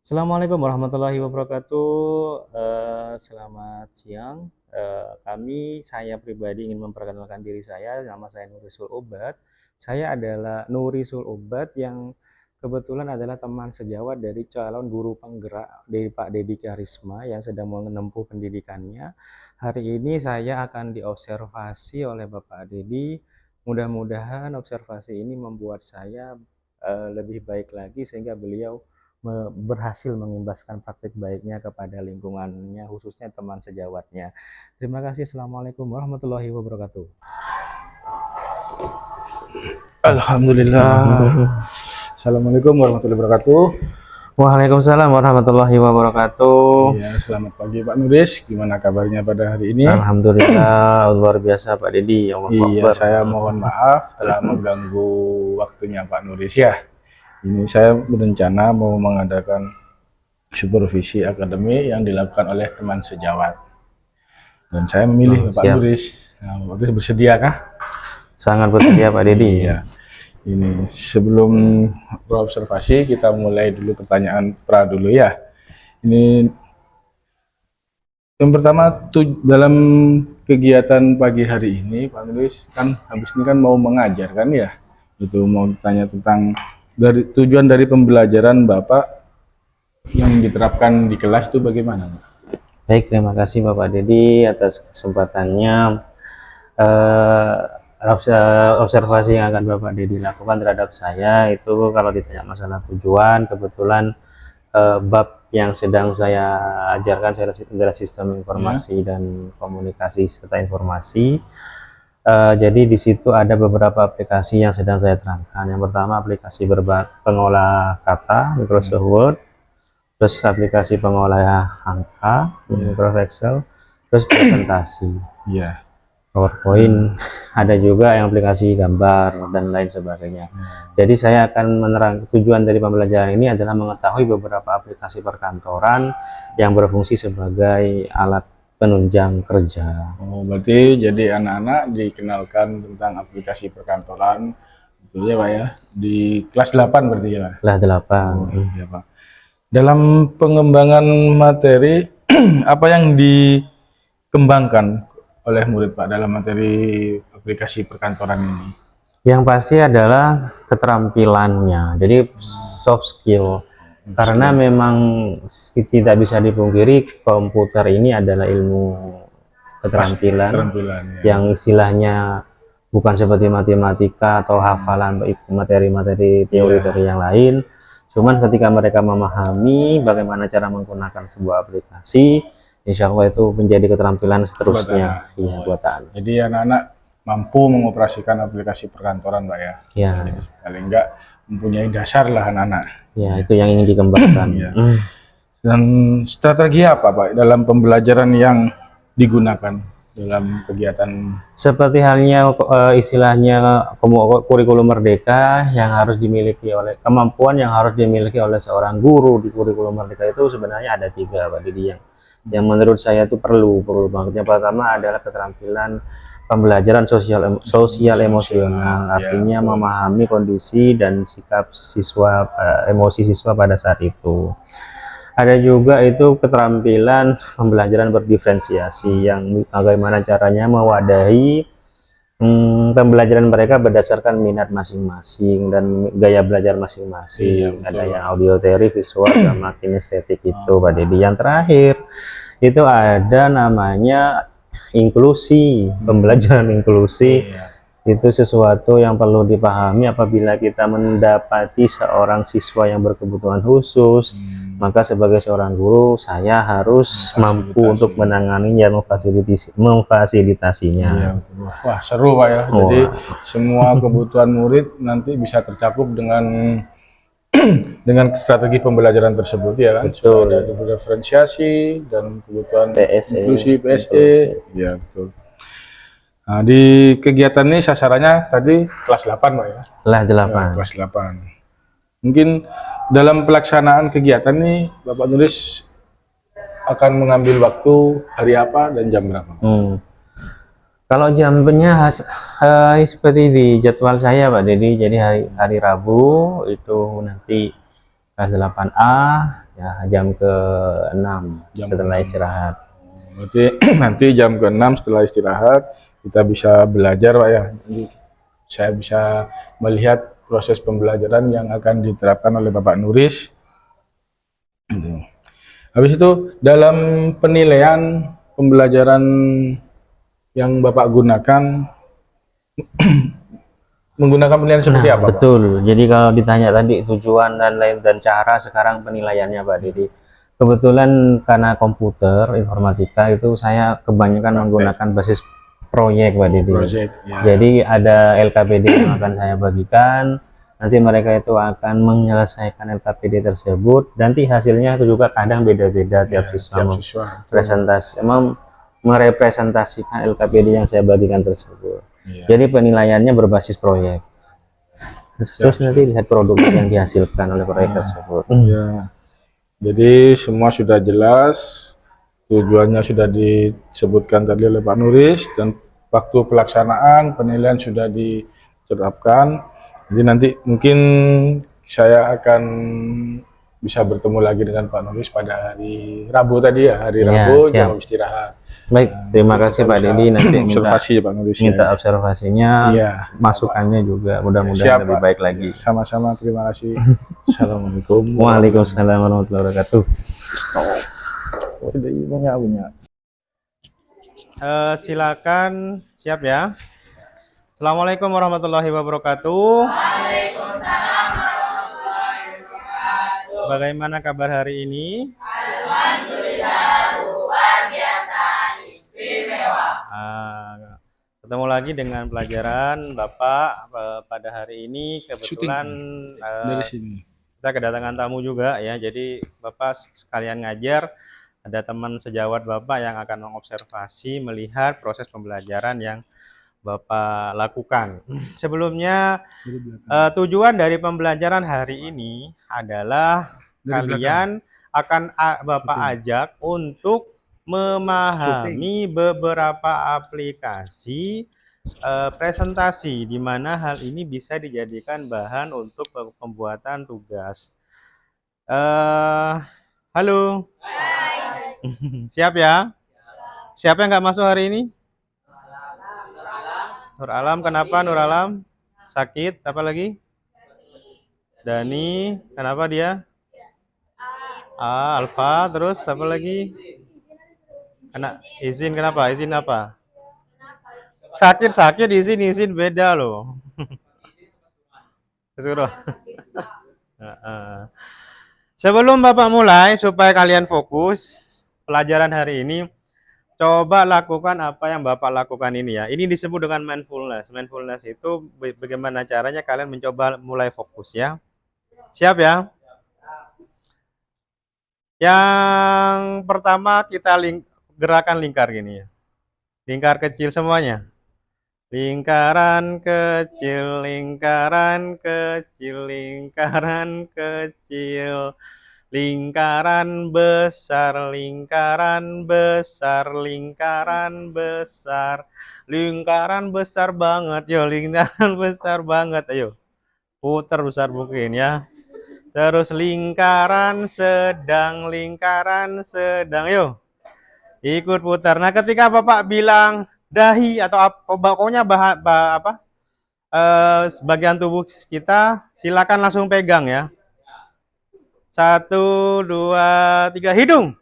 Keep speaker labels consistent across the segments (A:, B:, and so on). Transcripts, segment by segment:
A: Assalamualaikum warahmatullahi wabarakatuh. Selamat siang. Saya pribadi ingin memperkenalkan diri saya. Nama saya Nuri Sulobat. Saya adalah Nuri Sulobat yang kebetulan adalah teman sejawat dari calon guru penggerak dari Pak Deddy Karisma yang sedang menempuh pendidikannya. Hari ini saya akan diobservasi oleh Bapak Deddy. Mudah-mudahan observasi ini membuat saya lebih baik lagi sehingga beliau berhasil mengimbaskan praktik baiknya kepada lingkungannya, khususnya teman sejawatnya. Terima kasih. Assalamualaikum warahmatullahi wabarakatuh.
B: Alhamdulillah. Assalamualaikum warahmatullahi wabarakatuh.
A: Waalaikumsalam warahmatullahi wabarakatuh.
B: Ya, selamat pagi Pak Nuris. Gimana kabarnya pada hari ini?
A: Alhamdulillah, luar biasa Pak Deddy.
B: Iya, saya mohon maaf telah mengganggu waktunya Pak Nuris ya. Ini saya berencana mau mengadakan supervisi akademi yang dilakukan oleh teman sejawat. Dan saya memilih Pak Nuris. Nah, Pak Nuris bersedia kah?
A: Sangat bersedia Pak Deddy.
B: Iya. Ini sebelum berobservasi kita mulai dulu pertanyaan pra dulu ya. Ini yang pertama dalam kegiatan pagi hari ini Pak Nuris kan habis ini kan mau mengajar kan ya. Itu mau tanya tentang tujuan dari pembelajaran Bapak yang diterapkan di kelas itu bagaimana?
A: Baik, terima kasih Bapak Deddy atas kesempatannya. Observasi yang akan Bapak Deddy lakukan terhadap saya itu kalau ditanya masalah tujuan, kebetulan bab yang sedang saya ajarkan adalah sistem informasi dan komunikasi serta informasi. Jadi di situ ada beberapa aplikasi yang sedang saya terangkan. Yang pertama aplikasi pengolah kata Microsoft Word, terus aplikasi pengolah angka Microsoft Excel, terus presentasi.
B: Iya.
A: PowerPoint, ada juga yang aplikasi gambar dan lain sebagainya. Jadi saya akan menerang tujuan dari pembelajaran ini adalah mengetahui beberapa aplikasi perkantoran yang berfungsi sebagai alat penunjang kerja.
B: Oh, berarti jadi anak-anak dikenalkan tentang aplikasi perkantoran itu ya Pak ya, di kelas 8 berarti ya Pak?
A: Kelas 8.
B: Oh, iya Pak. Dalam pengembangan materi apa yang dikembangkan oleh murid Pak dalam materi aplikasi perkantoran ini?
A: Yang pasti adalah keterampilannya, jadi soft skill. Karena memang tidak bisa dipungkiri komputer ini adalah ilmu keterampilan
B: ya.
A: Yang istilahnya bukan seperti matematika atau hafalan materi-materi teori dari yang lain. Cuman ketika mereka memahami bagaimana cara menggunakan sebuah aplikasi, insya Allah itu menjadi keterampilan seterusnya buatan.
B: Jadi anak-anak mampu mengoperasikan aplikasi perkantoran Pak ya?
A: Ya.
B: Jadi paling enggak mempunyai dasar lah anak-anak.
A: Ya, itu yang ingin dikembangkan.
B: Ya. Dan strategi apa Pak dalam pembelajaran yang digunakan dalam kegiatan?
A: Seperti halnya istilahnya kurikulum merdeka yang harus dimiliki oleh kemampuan yang harus dimiliki oleh seorang guru di kurikulum merdeka itu sebenarnya ada 3 Pak Deddy yang menurut saya itu perlu banget. Yang pertama adalah keterampilan pembelajaran sosial emosional, artinya memahami kondisi dan sikap siswa, emosi siswa pada saat itu. Ada juga itu keterampilan pembelajaran berdiferensiasi yang bagaimana caranya mewadahi pembelajaran mereka berdasarkan minat masing-masing dan gaya belajar masing-masing. Ada yang audio teori, visual, sama kinestetik itu Pak Deddy. Yang terakhir itu ada namanya inklusi, pembelajaran inklusi. Itu sesuatu yang perlu dipahami apabila kita mendapati seorang siswa yang berkebutuhan khusus, maka sebagai seorang guru saya harus mampu untuk menangani dan memfasilitasinya.
B: Iya, wah seru Pak ya. Jadi semua kebutuhan murid nanti bisa tercakup dengan strategi pembelajaran tersebut ya kan.
A: Betul.
B: Ada diferensiasi dan kebutuhan inklusi PSE. Ya betul. Nah, di kegiatan ini sasarannya tadi kelas 8 Pak ya?
A: Kelas 8.
B: Ya, kelas 8. Mungkin dalam pelaksanaan kegiatan ini Bapak Nuris akan mengambil waktu hari apa dan jam berapa?
A: Kalau jamnya seperti di jadwal saya Pak Deddy, jadi hari Rabu itu nanti kelas 8A, ya jam ke-6
B: Jam
A: setelah
B: ke-6.
A: istirahat.
B: Berarti nanti jam ke-6 setelah istirahat kita bisa belajar Pak ya. Jadi saya bisa melihat proses pembelajaran yang akan diterapkan oleh Bapak Nuris. Gitu. Habis itu dalam penilaian pembelajaran yang Bapak gunakan menggunakan penilaian seperti
A: Nah,
B: apa Pak?
A: betul. Jadi kalau ditanya tadi tujuan dan lain dan cara, sekarang penilaiannya Pak Didi. Kebetulan karena komputer informatika itu saya kebanyakan menggunakan basis proyek Pak Didi.
B: Project ya.
A: Jadi ada LKPD yang akan saya bagikan. Nanti mereka itu akan menyelesaikan LKPD tersebut. Nanti hasilnya itu juga kadang beda-beda tiap siswa
B: tiap siswa.
A: presentasi, merepresentasikan LKPD yang saya bagikan tersebut.
B: Iya.
A: Jadi penilaiannya berbasis proyek. Terus nanti lihat produk yang dihasilkan oleh proyek tersebut.
B: Ya. Jadi semua sudah jelas, tujuannya sudah disebutkan tadi oleh Pak Nuris, dan waktu pelaksanaan penilaian sudah diterapkan. Jadi nanti mungkin saya akan bisa bertemu lagi dengan Pak Nuris pada hari Rabu tadi ya, hari
A: Ya,
B: Rabu
A: siap.
B: jam istirahat.
A: Baik, terima kasih Pak Didi. Nanti
B: Observasi Pak Nuris
A: minta
B: ya.
A: observasinya,
B: Iya.
A: masukannya juga mudah-mudahan
B: Siap,
A: lebih
B: Pak.
A: baik lagi.
B: Sama-sama, terima kasih. Assalamualaikum.
A: Waalaikumsalam warahmatullahi wabarakatuh. Silakan, siap ya. Assalamualaikum warahmatullahi wabarakatuh. Waalaikumsalam warahmatullahi wabarakatuh. Bagaimana kabar hari ini? Alhamdulillah luar biasa istimewa. Ketemu lagi dengan pelajaran Bapak pada hari ini. Kebetulan
B: Dari sini.
A: kita kedatangan tamu juga ya. Jadi Bapak sekalian ngajar. Ada teman sejawat Bapak yang akan mengobservasi, melihat proses pembelajaran yang Bapak lakukan. Sebelumnya, tujuan dari pembelajaran hari ini adalah kalian akan Bapak ajak untuk memahami beberapa aplikasi presentasi, di mana hal ini bisa dijadikan bahan untuk pembuatan tugas. Halo. Siap ya? Siapa yang nggak masuk hari ini? Nur Alam, kenapa Nur Alam? Sakit, apa lagi? Dani, kenapa dia? Alfa, terus apa lagi? Kena izin, kenapa? Izin apa? Sakit, izin beda loh. Suruh. Sebelum Bapak mulai, supaya kalian fokus pelajaran hari ini, coba lakukan apa yang Bapak lakukan ini ya. Ini disebut dengan mindfulness. Mindfulness itu bagaimana caranya kalian mencoba mulai fokus ya. Siap ya? Yang pertama kita gerakan lingkar gini ya. Lingkar kecil semuanya. Lingkaran kecil, lingkaran kecil, lingkaran kecil. Lingkaran besar, lingkaran besar, lingkaran besar. Lingkaran besar banget, yo, lingkaran besar banget, ayo. Putar besar mungkin ya. Terus lingkaran sedang, ayo. Ikut putar. Nah, ketika Bapak bilang dahi atau pokoknya bagian tubuh kita, silakan langsung pegang ya. 1, 2, 3, hidung.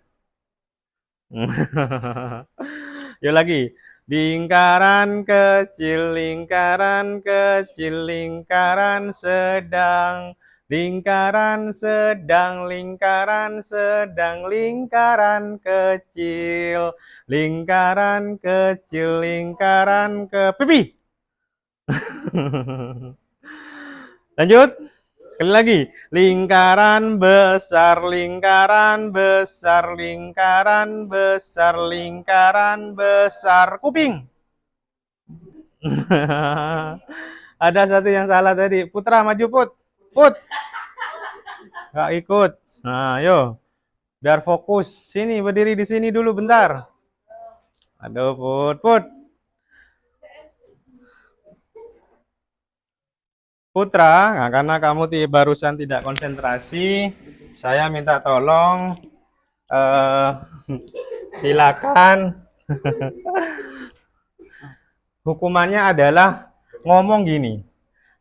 A: Yuk lagi. Lingkaran kecil, lingkaran kecil, lingkaran sedang. Lingkaran sedang, lingkaran sedang, lingkaran kecil. Lingkaran kecil, lingkaran ke pipi. Lanjut. Sekali lagi, lingkaran besar, lingkaran besar, lingkaran besar, lingkaran besar, kuping. Ada satu yang salah tadi. Putra maju, Put. Gak ikut. Nah, ayo. Biar fokus. Sini, berdiri di sini dulu bentar. Aduh, Put. Putra, nah, karena kamu barusan tidak konsentrasi, saya minta tolong silakan. Hukumannya adalah ngomong gini.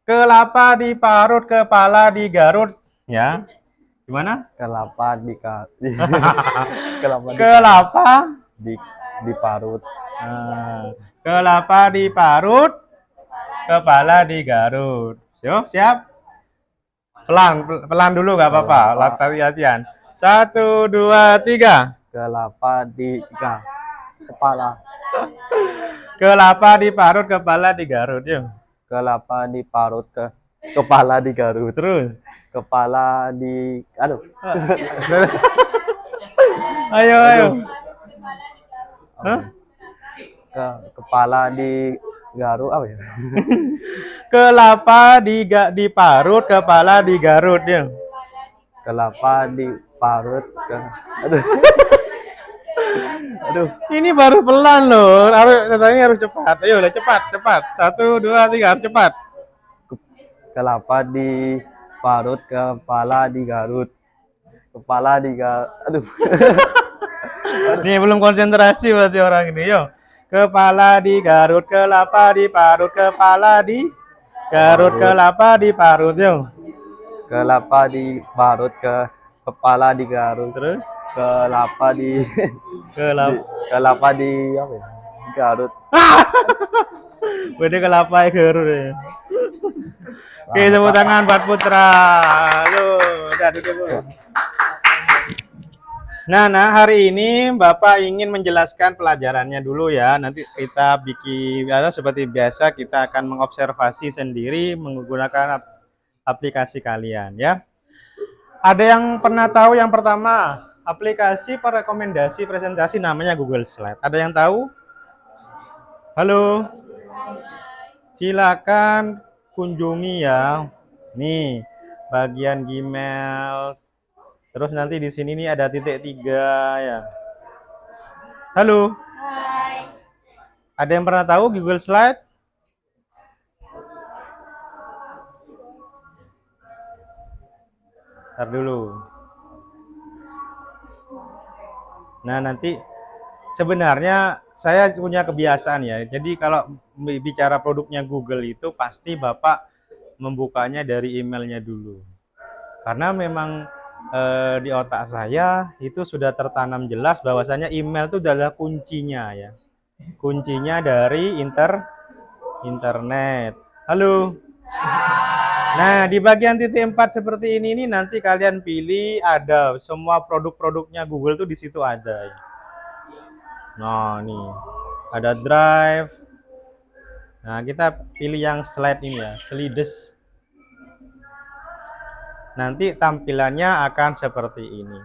A: Kelapa diparut, kepala digarut, ya. Gimana?
C: Kelapa kelapa
A: Kelapa
C: di diparut,
A: kelapa diparut, kepala digarut. Siap? Pelan dulu nggak apa-apa. Latihan. 1, 2, 3.
C: kelapa di kepala,
A: Kelapa diparut, kepala digarut. Yuk.
C: kelapa diparut kepala digarut,
A: Terus.
C: kepala di aduh
A: Ayo. Hah?
C: kepala di garut apa ya?
A: Kelapa diparut, kepala digarut. Yuk.
C: Kelapa diparut aduh aduh
A: Ini baru pelan loh. Harus cepat. Ayo, udah cepat. 1, 2, 3, harus cepat.
C: kelapa diparut, kepala digarut, aduh
A: Nih belum konsentrasi berarti orang ini. Yo. Kepala digarut, kelapa diparut, kepala digarut, kelapa diparut. Yo.
C: kelapa diparut kepala digarut,
A: Terus
C: kelapa di
A: kelapa.
C: kelapa di apa ya? Garut.
A: Beda kelapa ya garut ya. Oke, tepuk tangan buat Putra. Loh, udah duduk dulu. Nah, hari ini Bapak ingin menjelaskan pelajarannya dulu ya. Nanti kita bikin seperti biasa kita akan mengobservasi sendiri menggunakan aplikasi kalian ya. Ada yang pernah tahu yang pertama, aplikasi perekomendasi presentasi namanya Google Slide. Ada yang tahu? Halo. Silakan kunjungi ya. Nih, bagian Gmail. Terus nanti di sini nih ada titik 3 ya. Halo. Hai. Ada yang pernah tahu Google Slide? Ntar dulu. Nah, nanti sebenarnya saya punya kebiasaan ya. Jadi kalau bicara produknya Google itu pasti Bapak membukanya dari emailnya dulu. Karena memang di otak saya itu sudah tertanam jelas bahwasanya email itu adalah kuncinya ya. Kuncinya dari internet. Halo. Nah, di bagian titik 4 seperti ini nih nanti kalian pilih ada semua produk-produknya Google tuh di situ ada. Nah, nih ada Drive. Nah, kita pilih yang slide ini ya, Slides. Nanti tampilannya akan seperti ini.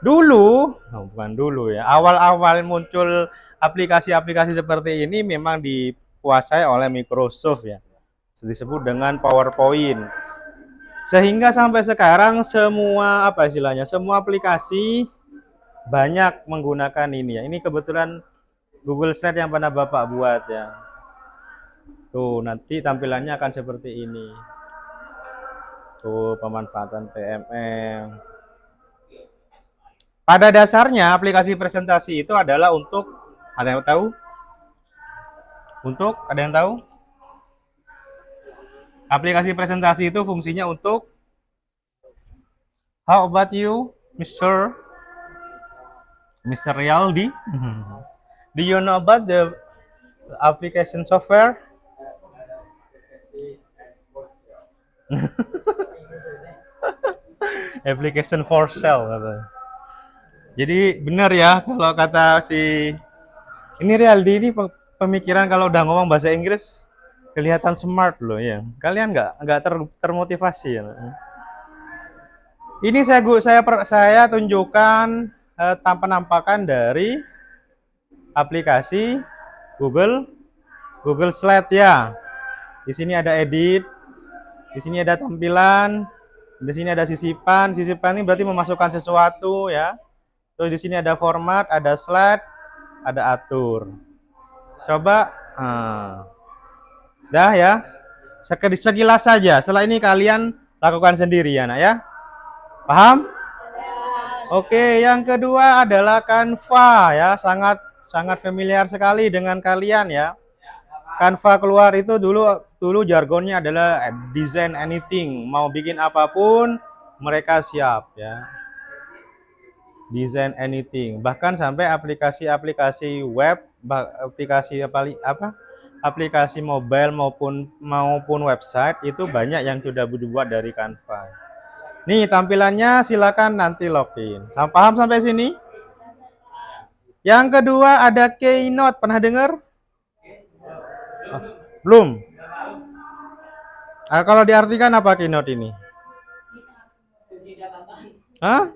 A: Bukan dulu ya. Awal-awal muncul aplikasi-aplikasi seperti ini memang dikuasai oleh Microsoft ya. Disebut dengan PowerPoint. Sehingga sampai sekarang semua semua aplikasi banyak menggunakan ini ya. Ini kebetulan Google Slide yang pernah Bapak buat ya. Tuh, nanti tampilannya akan seperti ini. Tuh, pemanfaatan PMM. Pada dasarnya aplikasi presentasi itu adalah untuk, ada yang tahu? Ada yang tahu? Aplikasi presentasi itu fungsinya untuk, how about you, Mr. Rialdi? Do you know about the application software? Application for sale. Jadi benar ya kalau kata si ini Rialdi ini pemikiran kalau udah ngomong bahasa Inggris kelihatan smart loh ya. Kalian nggak termotivasi ya. Ini saya tunjukkan penampakan dari aplikasi Google Slide ya. Di sini ada edit, di sini ada tampilan, di sini ada sisipan. Sisipan ini berarti memasukkan sesuatu ya. Terus di sini ada format, ada slide, ada atur. Coba, dah ya. Sekilas saja. Setelah ini kalian lakukan sendiri ya, nak ya. Paham? Oke, yang kedua adalah Canva ya, sangat sangat familiar sekali dengan kalian ya. Canva keluar itu dulu jargonnya adalah design anything, mau bikin apapun mereka siap ya. Design anything, bahkan sampai aplikasi-aplikasi web, aplikasi apa? Aplikasi mobile maupun website itu banyak yang sudah dibuat dari Canva. Nih tampilannya, silakan nanti login. Paham sampai sini? Yang kedua ada Keynote, pernah dengar? Belum. Kalau diartikan apa Keynote ini? Hah?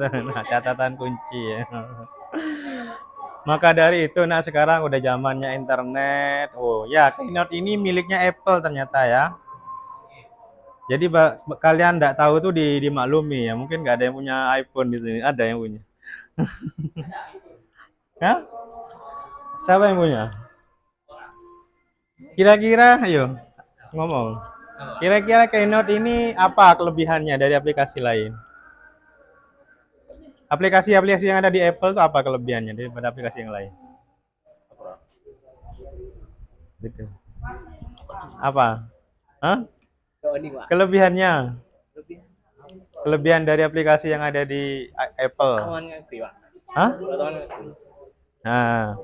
A: Nah, catatan kunci ya. Maka dari itu, nah sekarang udah zamannya internet. Oh ya, Keynote ini miliknya Apple ternyata ya. Jadi kalian nggak tahu tuh dimaklumi ya. Mungkin nggak ada yang punya iPhone di sini. Ada yang punya. Hah? Siapa yang punya? Kira-kira, ayo ngomong. Kira-kira Keynote ini apa kelebihannya dari aplikasi lain? Aplikasi-aplikasi yang ada di Apple itu apa kelebihannya daripada aplikasi yang lain? Gitu. Apa? Hah? Kelebihannya? Kelebihan dari aplikasi yang ada di Apple? Hah? Nah,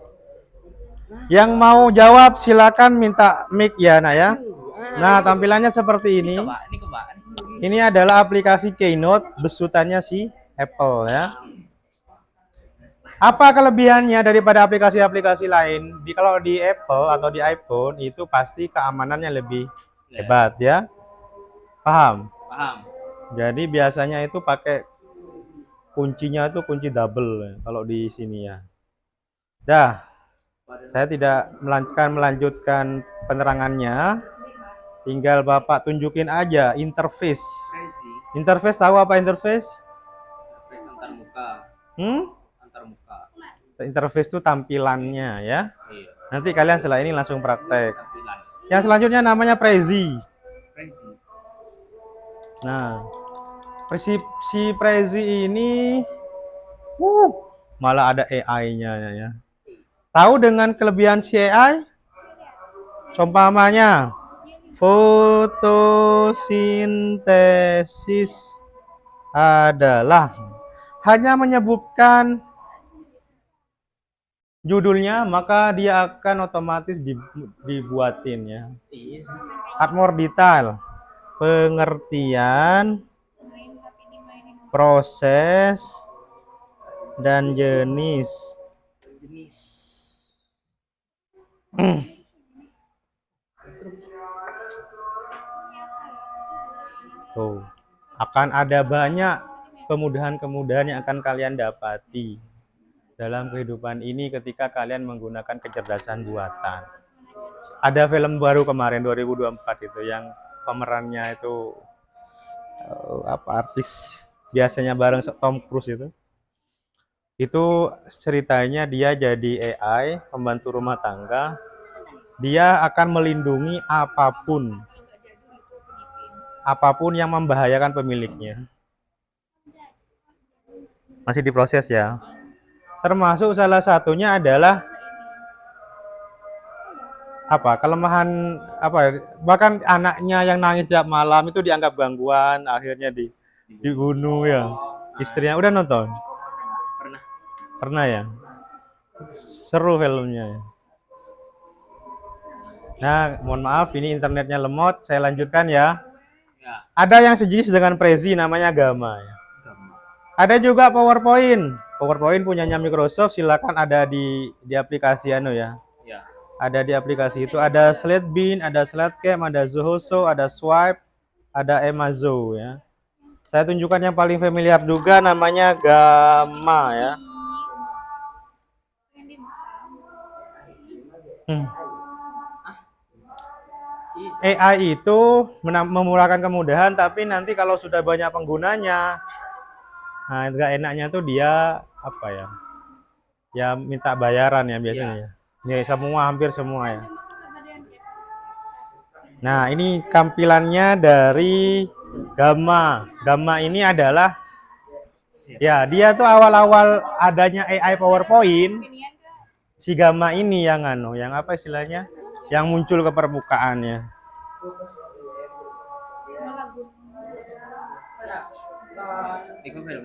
A: yang mau jawab silakan minta mic ya, Nak ya. Nah, tampilannya seperti ini. Ini adalah aplikasi Keynote besutannya si Apple ya. Apa kelebihannya daripada aplikasi-aplikasi lain? Kalau di Apple atau di iPhone itu pasti keamanannya lebih hebat ya. Paham?
D: Paham.
A: Jadi biasanya itu pakai kuncinya itu kunci double ya, kalau di sini ya. Dah, saya tidak melanjutkan penerangannya. Tinggal Bapak tunjukin aja interface. Interface, tahu apa interface?
D: Interface antar muka. Antar muka.
A: Interface itu tampilannya ya.
D: Iya.
A: Nanti kalian setelah ini langsung praktek.
D: Tampilan.
A: Yang selanjutnya namanya Prezi.
D: Prezi.
A: Nah, si Prezi ini malah ada AI-nya ya. Tahu dengan kelebihan si AI? Contohnya fotosintesis adalah hanya menyebutkan judulnya, maka dia akan otomatis dibuatin ya. Add more detail, pengertian, proses, dan jenis. Tuh, akan ada banyak kemudahan-kemudahan yang akan kalian dapati dalam kehidupan ini ketika kalian menggunakan kecerdasan buatan. Ada film baru kemarin 2024 itu yang pemerannya itu artis biasanya bareng Tom Cruise itu. Itu ceritanya dia jadi AI, pembantu rumah tangga. Dia akan melindungi apapun yang membahayakan pemiliknya. Masih diproses ya. Termasuk salah satunya adalah kelemahan bahkan anaknya yang nangis tiap malam itu dianggap gangguan, akhirnya dibunuh ya. Istrinya udah nonton? Pernah ya? Seru filmnya ya. Nah, mohon maaf ini internetnya lemot, saya lanjutkan ya. Ada yang sejenis dengan Prezi namanya Gamma ya. Ada juga PowerPoint. PowerPoint punyanya Microsoft, silakan ada di aplikasi ya. Ada di aplikasi itu, ada Slidebean, ada Slidecam, ada Zohoso, ada Swipe, ada Emazo ya. Saya tunjukkan yang paling familiar juga namanya Gamma ya. AI itu memulakan kemudahan, tapi nanti kalau sudah banyak penggunanya, nah nggak enaknya tuh dia ya minta bayaran ya biasanya. Ya hampir semua ya. Nah ini tampilannya dari Gamma. Gamma ini adalah
D: Share.
A: Ya, dia tuh awal-awal adanya AI PowerPoint, si Gamma ini yang yang apa istilahnya? Yang muncul ke permukaannya.
D: Niko film.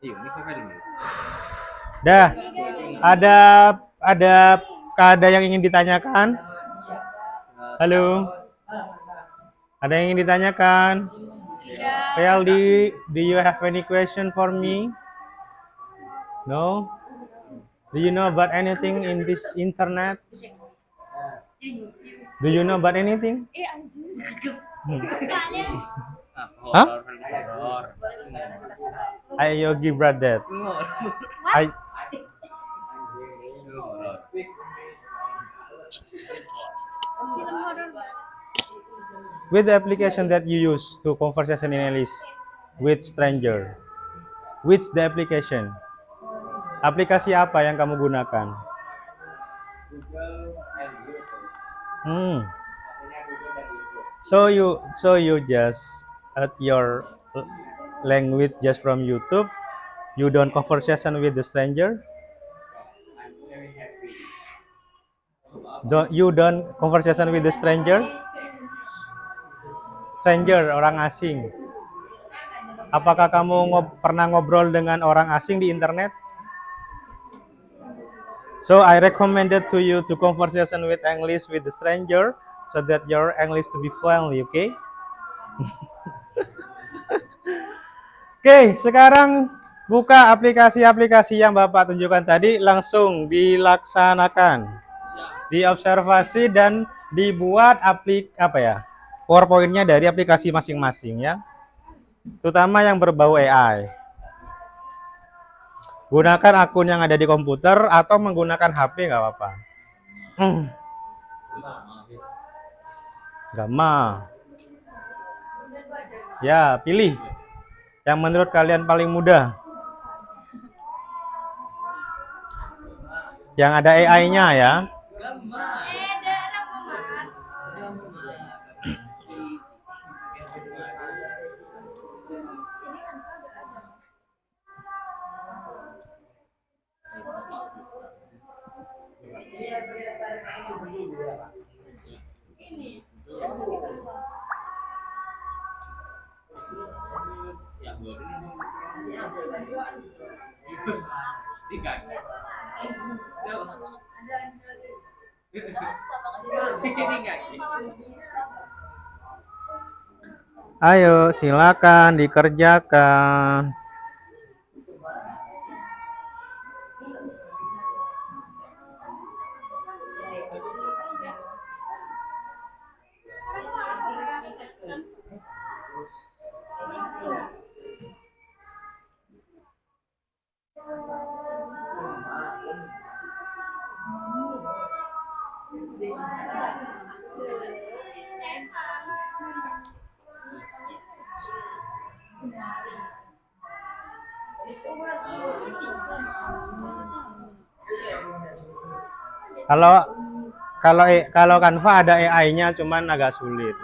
D: Iya, Niko film.
A: Dah, ada ada ada yang ingin ditanyakan? Halo. Ada yang ingin ditanyakan? PLD, do you have any question for me? No? Do you know about anything in this internet? Do you know about anything? Hah?
D: Horor.
A: Ayo give that. I with the application that you use to conversation in English with stranger. Which the application? Aplikasi apa yang kamu gunakan? Hmm. So you just at your language just from YouTube. You don't conversation with the stranger. You don't conversation with the stranger? Stranger, orang asing. Apakah kamu pernah ngobrol dengan orang asing di internet? So I recommended to you to conversation with English with the stranger so that your English to be fluently, okay? Oke, sekarang buka aplikasi-aplikasi yang Bapak tunjukkan tadi, langsung dilaksanakan, diobservasi dan dibuat PowerPoint-nya dari aplikasi masing-masing ya. Terutama yang berbau AI. Gunakan akun yang ada di komputer atau menggunakan HP nggak apa-apa. Gamma. Ya, pilih yang menurut kalian paling mudah. Yang ada AI-nya ya. Ayo, silakan dikerjakan. Kalau kalau Canva ada AI-nya, cuman agak sulit.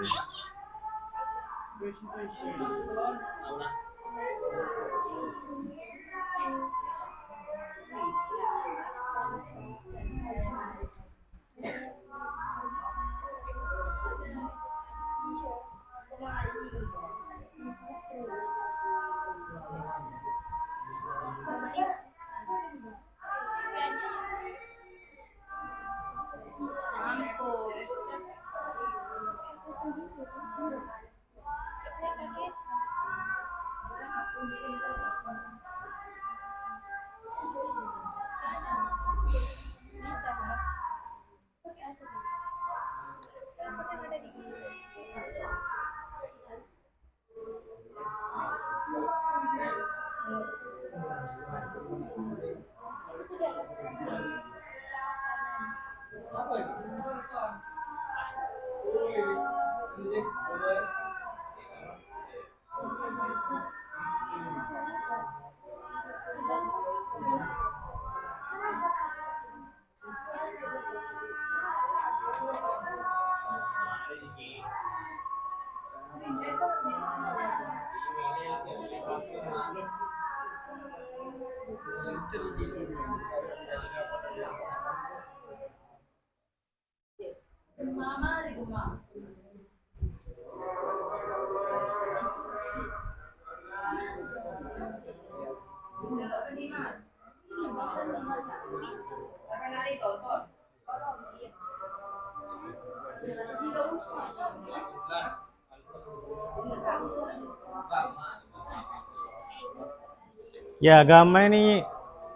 A: Ya, Gamma ini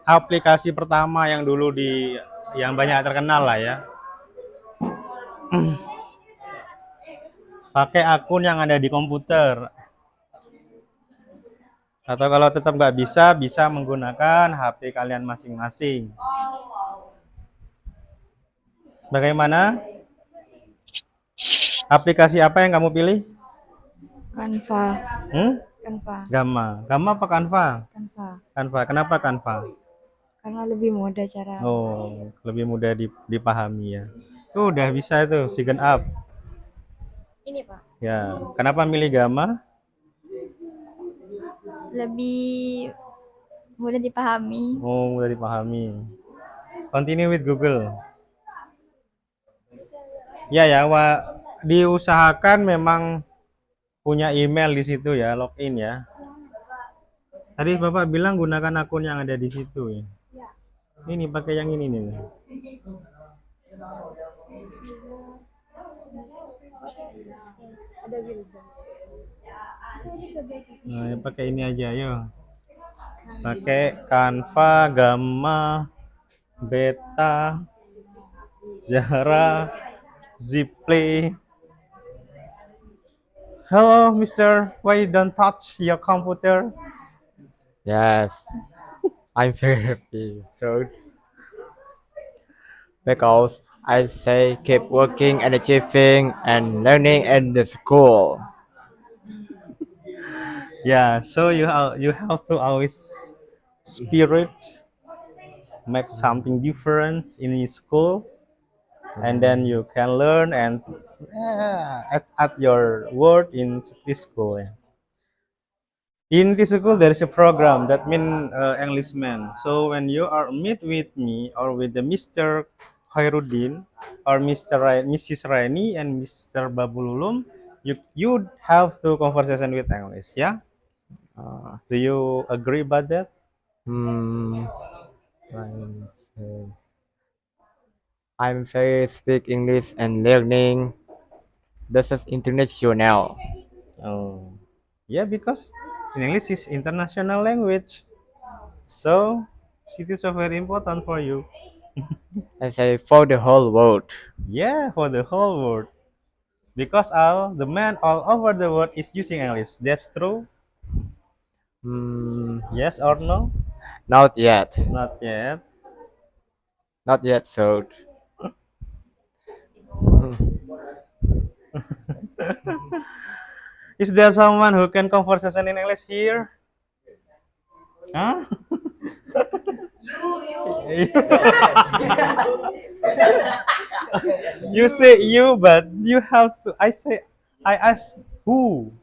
A: aplikasi pertama yang dulu yang banyak terkenal lah ya. Pakai akun yang ada di komputer. Atau kalau tetap nggak bisa, bisa menggunakan HP kalian masing-masing. Bagaimana? Aplikasi apa yang kamu pilih?
E: Canva.
A: Hmm?
E: Canva.
A: Gamma. Gamma apa Canva?
E: Canva.
A: Canva. Kenapa Canva?
E: Karena lebih mudah cara.
A: Oh, lebih mudah dipahami ya. Udah bisa itu, Sign Up.
E: Ini Pak.
A: Ya, kenapa milih Gamma?
E: Lebih mudah dipahami.
A: Oh, mudah dipahami. Continue with Google. Ya, diusahakan memang punya email di situ ya, login ya. Tadi Bapak bilang gunakan akun yang ada di situ ya. Ini pakai yang ini nih. Nah, ya pakai ini aja, yuk. Pakai Canva, Gamma, Beta, Zara, Ziply. Hello, Mister. Why you don't touch your computer?
F: Yes, I'm very happy. So, because I say keep working and achieving and learning in the school.
A: Yeah, so you have to always spirit make something different in school, and then you can learn and at your work in this school. Yeah. In this school, there is a program that mean Englishman. So when you are meet with me or with the Mr. Khairuddin or Mrs. Raini and Mr. Babululum, you have to conversation with English. Yeah. Do you agree about that?
F: Hmm, I'm, I'm very speak English and learning. This is international.
A: Oh, yeah, because English is international language, so it is so very important for you.
F: I say for the whole world.
A: Yeah, for the whole world, because the men all over the world is using English. That's true.
F: Hmm,
A: Yes or no?
F: not yet.
A: Not yet.
F: Not yet. So,
A: Is there someone who can conversation in English here? Huh? You. You say you, but you have to. I ask who.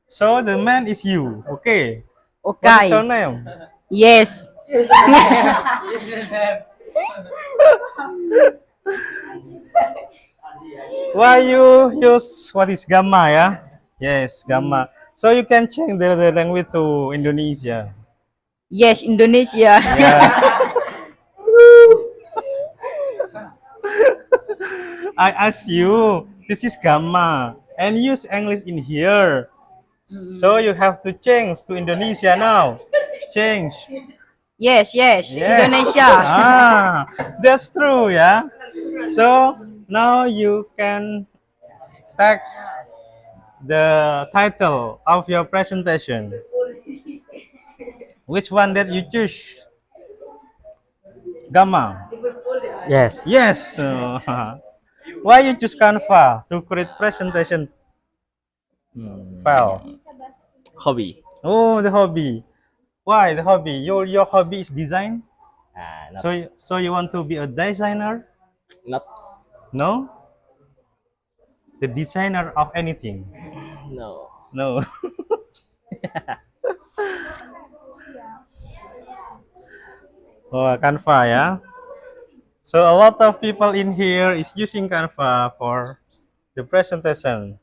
A: So the man is you. Okay. What is your
E: Okay.
A: name?
E: Yes.
A: Why you use what is Gamma ya? Yes, Gamma. So you can change the language to Indonesia.
E: Yes, Indonesia.
A: Yeah. I ask you, this is Gamma, and use English in here. So you have to change to Indonesia now. Change.
E: Yes, yes.
A: Yeah.
E: Indonesia.
A: Ah, that's true, yeah. So now you can text the title of your presentation. Which one that you choose? Gamma.
F: yes.
A: Yes. Why you choose Canva to create presentation file?
G: Hobby.
A: Oh, the hobby. Why the hobby? Your hobby is design.
G: Not,
A: So you want to be a designer?
G: not
A: No. The designer of anything.
G: no.
A: No. Oh, Canva ya. So a lot of people in here is using Canva for the presentation.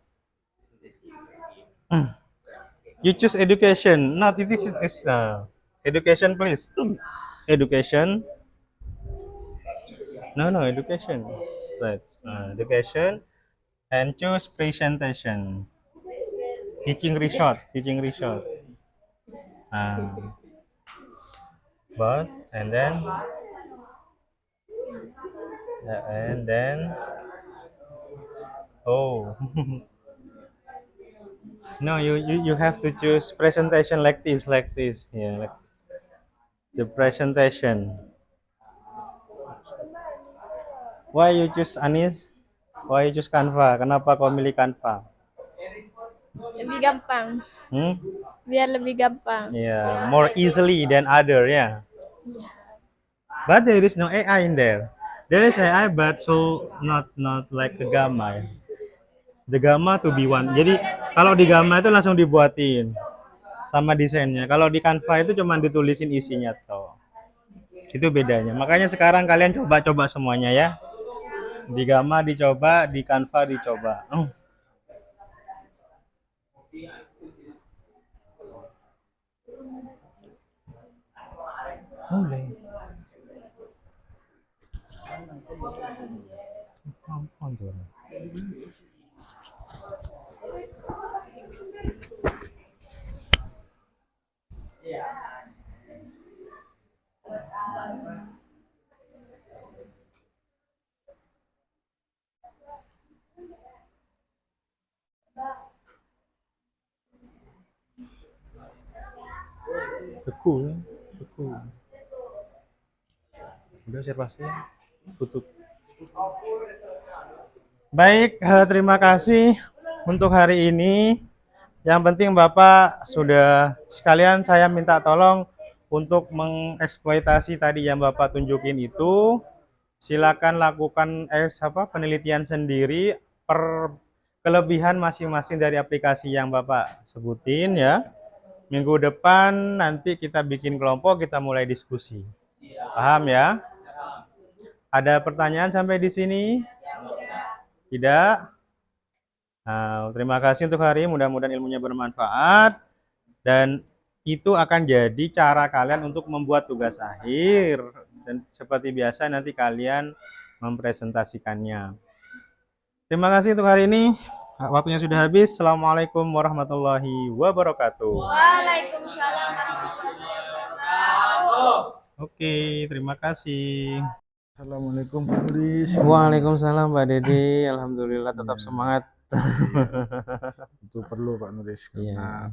A: You choose education. Not it is education, please. Education. No, education. Right. Education and choose presentation. Teaching resort. Teaching resort. Uh, but and then oh no, you have to choose presentation like this. Yeah, like the presentation. Why you choose Anis? Why you choose Canva? Kenapa kau milih Canva?
H: Lebih gampang,
A: Hmm?
H: biar lebih gampang.
A: Yeah, more easily than other, yeah. But there is no AI in there. There is AI, but so not like the Gamma. The Gamma to be one. Jadi kalau di Gamma itu langsung dibuatin sama desainnya. Kalau di Canva itu cuma ditulisin isinya toh. Itu bedanya. Makanya sekarang kalian coba-coba semuanya ya. Di Gamma dicoba, di Canva dicoba. Mulai. Kampung tuh. Beku, ya. Beku. Udah observasi, tutup. Baik, terima kasih untuk hari ini. Yang penting Bapak sudah sekalian saya minta tolong untuk mengeksploitasi tadi yang Bapak tunjukin itu. Silakan lakukan penelitian sendiri per kelebihan masing-masing dari aplikasi yang Bapak sebutin ya. Minggu depan nanti kita bikin kelompok, kita mulai diskusi. Paham ya? Ada pertanyaan sampai di sini? Tidak? Nah, terima kasih untuk hari ini, mudah-mudahan ilmunya bermanfaat. Dan itu akan jadi cara kalian untuk membuat tugas akhir. Dan seperti biasa nanti kalian mempresentasikannya. Terima kasih untuk hari ini. Waktunya sudah habis. Assalamualaikum warahmatullahi wabarakatuh.
H: Waalaikumsalam warahmatullahi wabarakatuh.
A: Oke, terima kasih.
B: Assalamualaikum Pak Nuris.
A: Waalaikumsalam Pak Dedi. Alhamdulillah tetap semangat.
B: Itu perlu Pak Nuris karena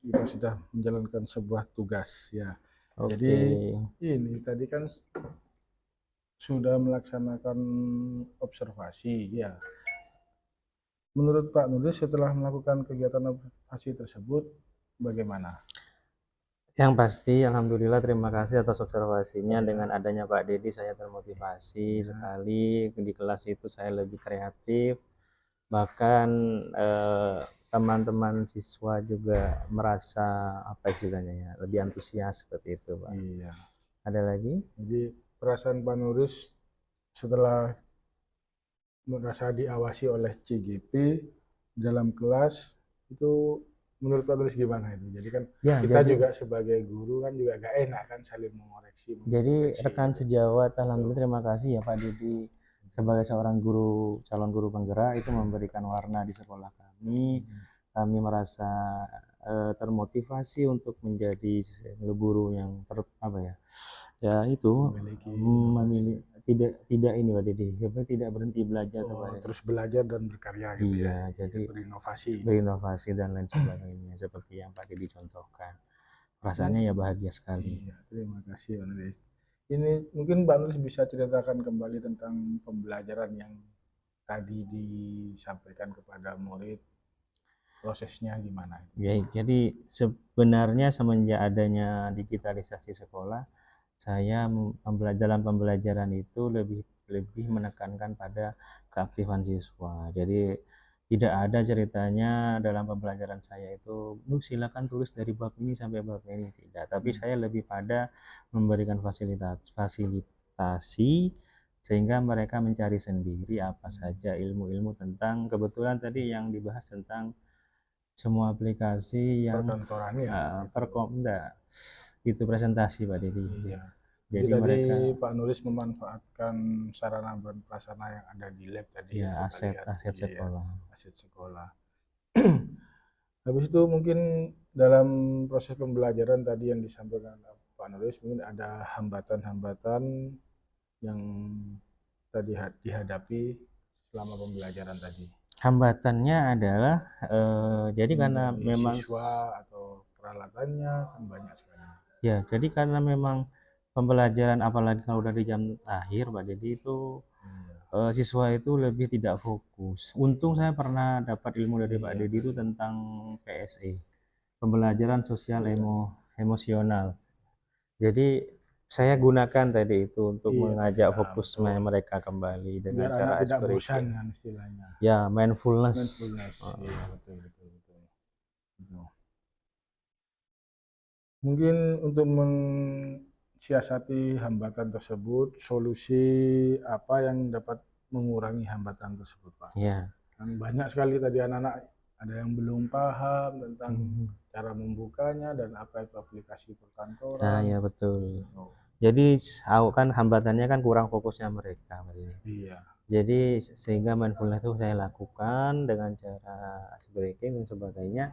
B: kita sudah menjalankan sebuah tugas ya. Jadi ini tadi kan sudah melaksanakan observasi ya. Menurut Pak Nuris setelah melakukan kegiatan observasi tersebut bagaimana?
A: Yang pasti alhamdulillah terima kasih atas observasinya. Dengan adanya Pak Dedi saya termotivasi sekali. Di kelas itu saya lebih kreatif. Bahkan teman-teman siswa juga merasa apa istilahnya ya, lebih antusias seperti itu Pak.
B: Iya.
A: Ada lagi?
B: Jadi perasaan Pak Nuris setelah merasa diawasi oleh CGP dalam kelas itu menurut Pak Nuris gimana itu? Jadi kan
A: Ya,
B: kita juga sebagai guru kan juga gak enak kan saling mengoreksi.
A: Jadi rekan sejawat, alhamdulillah terima kasih ya Pak Dedi sebagai seorang guru, calon guru penggerak itu memberikan warna di sekolah kami. Kami merasa termotivasi untuk menjadi guru yang memilih tidak ini Pak Dedi, tidak berhenti belajar
B: terus belajar dan berkarya gitu ya.
A: Jadi
B: berinovasi
A: dan lain sebagainya seperti yang Pak Dedi contohkan. Perasaannya ya bahagia sekali.
B: Iya, terima kasih Pak Nuris. Ini mungkin Pak Nuris bisa ceritakan kembali tentang pembelajaran yang tadi disampaikan kepada murid, prosesnya gimana?
A: Ya, jadi sebenarnya semenjak adanya digitalisasi sekolah, saya dalam pembelajaran itu lebih menekankan pada keaktifan siswa. Jadi Tidak ada ceritanya dalam pembelajaran saya itu, "Lu silakan tulis dari bab ini sampai bab ini," tidak. Tapi saya lebih pada memberikan fasilitasi sehingga mereka mencari sendiri apa saja ilmu-ilmu tentang kebetulan tadi yang dibahas tentang semua aplikasi yang
B: Perkantoran ya.
A: enggak, itu presentasi Pak Dedi.
B: Iya.
A: Jadi
B: Jadi tadi
A: mereka
B: Pak Nulis memanfaatkan sarana dan prasarana yang ada di lab tadi
A: ya
B: yang kita lihat.
A: aset
B: Iya,
A: sekolah.
B: aset sekolah. Habis itu mungkin dalam proses pembelajaran tadi yang disampaikan Pak Nulis mungkin ada hambatan-hambatan yang tadi dihadapi selama pembelajaran tadi.
A: Hambatannya adalah jadi karena
B: Dari
A: memang
B: siswa atau peralatannya kan banyak sekali.
A: ya, jadi karena memang pembelajaran apalagi kalau udah di jam akhir Pak Dedi itu siswa itu lebih tidak fokus. Untung saya pernah dapat ilmu dari Pak Dedi itu tentang PSE, pembelajaran sosial emosional. Jadi saya gunakan tadi itu untuk
B: Iya,
A: mengajak
B: ya,
A: fokus
B: betul.
A: mereka kembali dengan
B: Biar
A: cara
B: anak tidak
A: ice
B: bosan
A: breaking.
B: kan istilahnya.
A: Ya, mindfulness.
B: Mindfulness. Iya, betul. Betul. Mungkin untuk mensiasati hambatan tersebut, solusi apa yang dapat mengurangi hambatan tersebut, Pak?
A: Ya.
B: Kan banyak sekali tadi anak-anak ada yang belum paham tentang cara membukanya dan apa itu aplikasi perkantoran.
A: Nah, ya betul. Jadi kan hambatannya kan kurang fokusnya mereka.
B: Iya.
A: Jadi sehingga mindfulness itu saya lakukan dengan cara ice breaking dan sebagainya.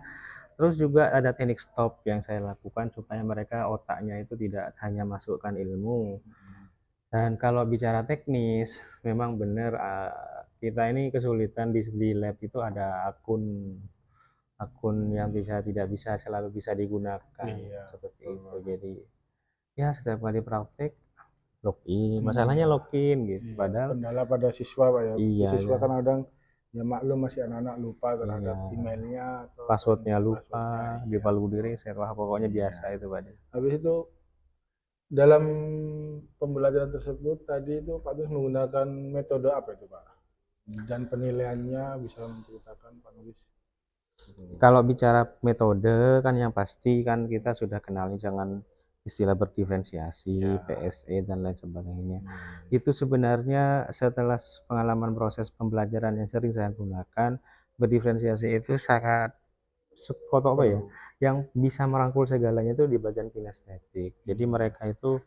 A: Terus juga ada teknik stop yang saya lakukan supaya mereka otaknya itu tidak hanya masukkan ilmu. Dan kalau bicara teknis, memang benar kita ini kesulitan di lab itu ada akun yang tidak bisa selalu bisa digunakan seperti itu. Jadi ya setiap kali praktek login, masalahnya login gitu. Padahal
B: kendala pada siswa Pak ya.
A: iya,
B: Siswa
A: ya.
B: kan kadang ya maklum masih anak-anak lupa terhadap emailnya atau
A: Passwordnya lupa,
B: passwordnya,
A: dipalu diri, wah pokoknya biasa itu Pak.
B: Habis itu dalam pembelajaran tersebut tadi itu Pak Nulis menggunakan metode apa itu Pak? Dan penilaiannya bisa menceritakan Pak Nulis?
A: Kalau bicara metode kan yang pasti kan kita sudah kenali jangan istilah berdiferensiasi, PSE dan lain sebagainya. Itu sebenarnya setelah pengalaman proses pembelajaran yang sering saya gunakan, berdiferensiasi itu sangat apa ya, yang bisa merangkul segalanya itu di bagian kinestetik. Jadi mereka itu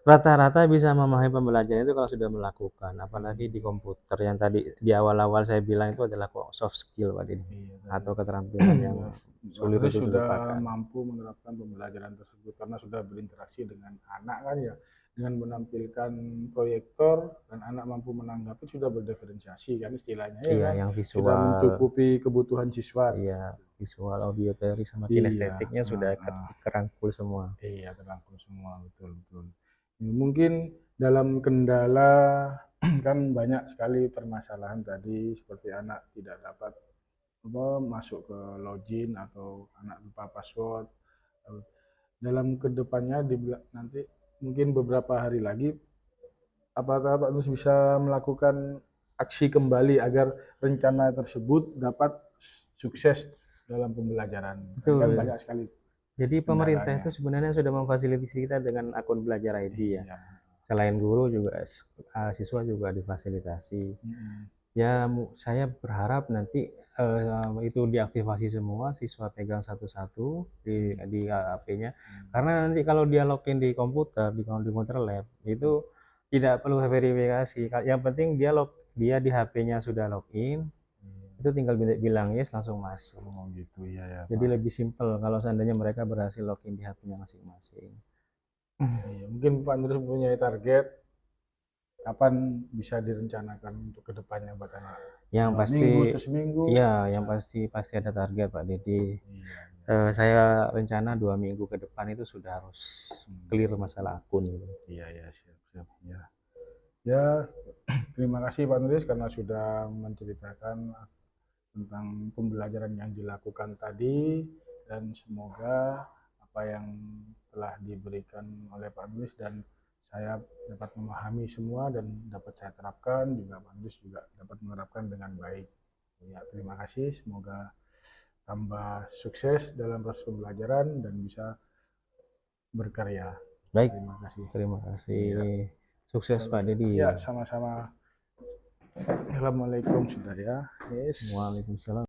A: rata-rata bisa memahami pembelajaran itu kalau sudah melakukan, apalagi di komputer yang tadi di awal-awal saya bilang itu adalah soft skill Pak Didi, atau keterampilan yang sulit untuk dilupakan.
B: Mampu menerapkan pembelajaran tersebut karena sudah berinteraksi dengan anak kan ya, dengan menampilkan proyektor dan anak mampu menanggapi sudah berdiferensiasi kan istilahnya ya
A: Iya,
B: kan?
A: yang
B: Sudah
A: visual,
B: mencukupi kebutuhan siswa.
A: iya, visual, audio teori sama kinestetiknya sudah kerangkul semua.
B: Iya, terangkum semua, betul. Mungkin dalam kendala kan banyak sekali permasalahan tadi seperti anak tidak dapat masuk ke login atau anak lupa password. Dalam kedepannya nanti mungkin beberapa hari lagi apakah Pak Nus bisa melakukan aksi kembali agar rencana tersebut dapat sukses dalam pembelajaran?
A: Betul.
B: Kan banyak sekali.
A: Jadi pemerintah itu sebenarnya sudah memfasilitasi kita dengan akun belajar ID ya. Selain guru juga siswa juga difasilitasi. Ya saya berharap nanti itu diaktifasi semua, siswa pegang satu-satu di HP-nya. Karena nanti kalau dia login di komputer, di komputer lab itu tidak perlu verifikasi. Yang penting dia di HP-nya sudah login, itu tinggal bilang yes langsung masuk.
B: Oh gitu ya.
A: Jadi lebih simpel kalau seandainya mereka berhasil login di HP-nya masing-masing.
B: Iya, mungkin Pak Nurus mempunyai target kapan bisa direncanakan untuk kedepannya buat anak?
A: Yang pasti
B: seminggu.
A: Iya, yang pasti ada target Pak Dedi. Saya rencana 2 minggu ke depan itu sudah harus clear masalah akun.
B: Iya, siap. Ya, terima kasih Pak Nulis karena sudah menceritakan tentang pembelajaran yang dilakukan tadi dan semoga apa yang telah diberikan oleh Pak Nulis dan saya dapat memahami semua dan dapat saya terapkan juga Pak Nulis juga dapat menerapkan dengan baik. Ya, terima kasih. Semoga tambah sukses dalam proses pembelajaran dan bisa berkarya.
A: Baik,
B: Terima kasih.
A: terima kasih.
B: Iya.
A: Sukses Pak Dedi.
B: Ya, sama-sama. Assalamualaikum sudah ya. Yes.
A: Waalaikumsalam.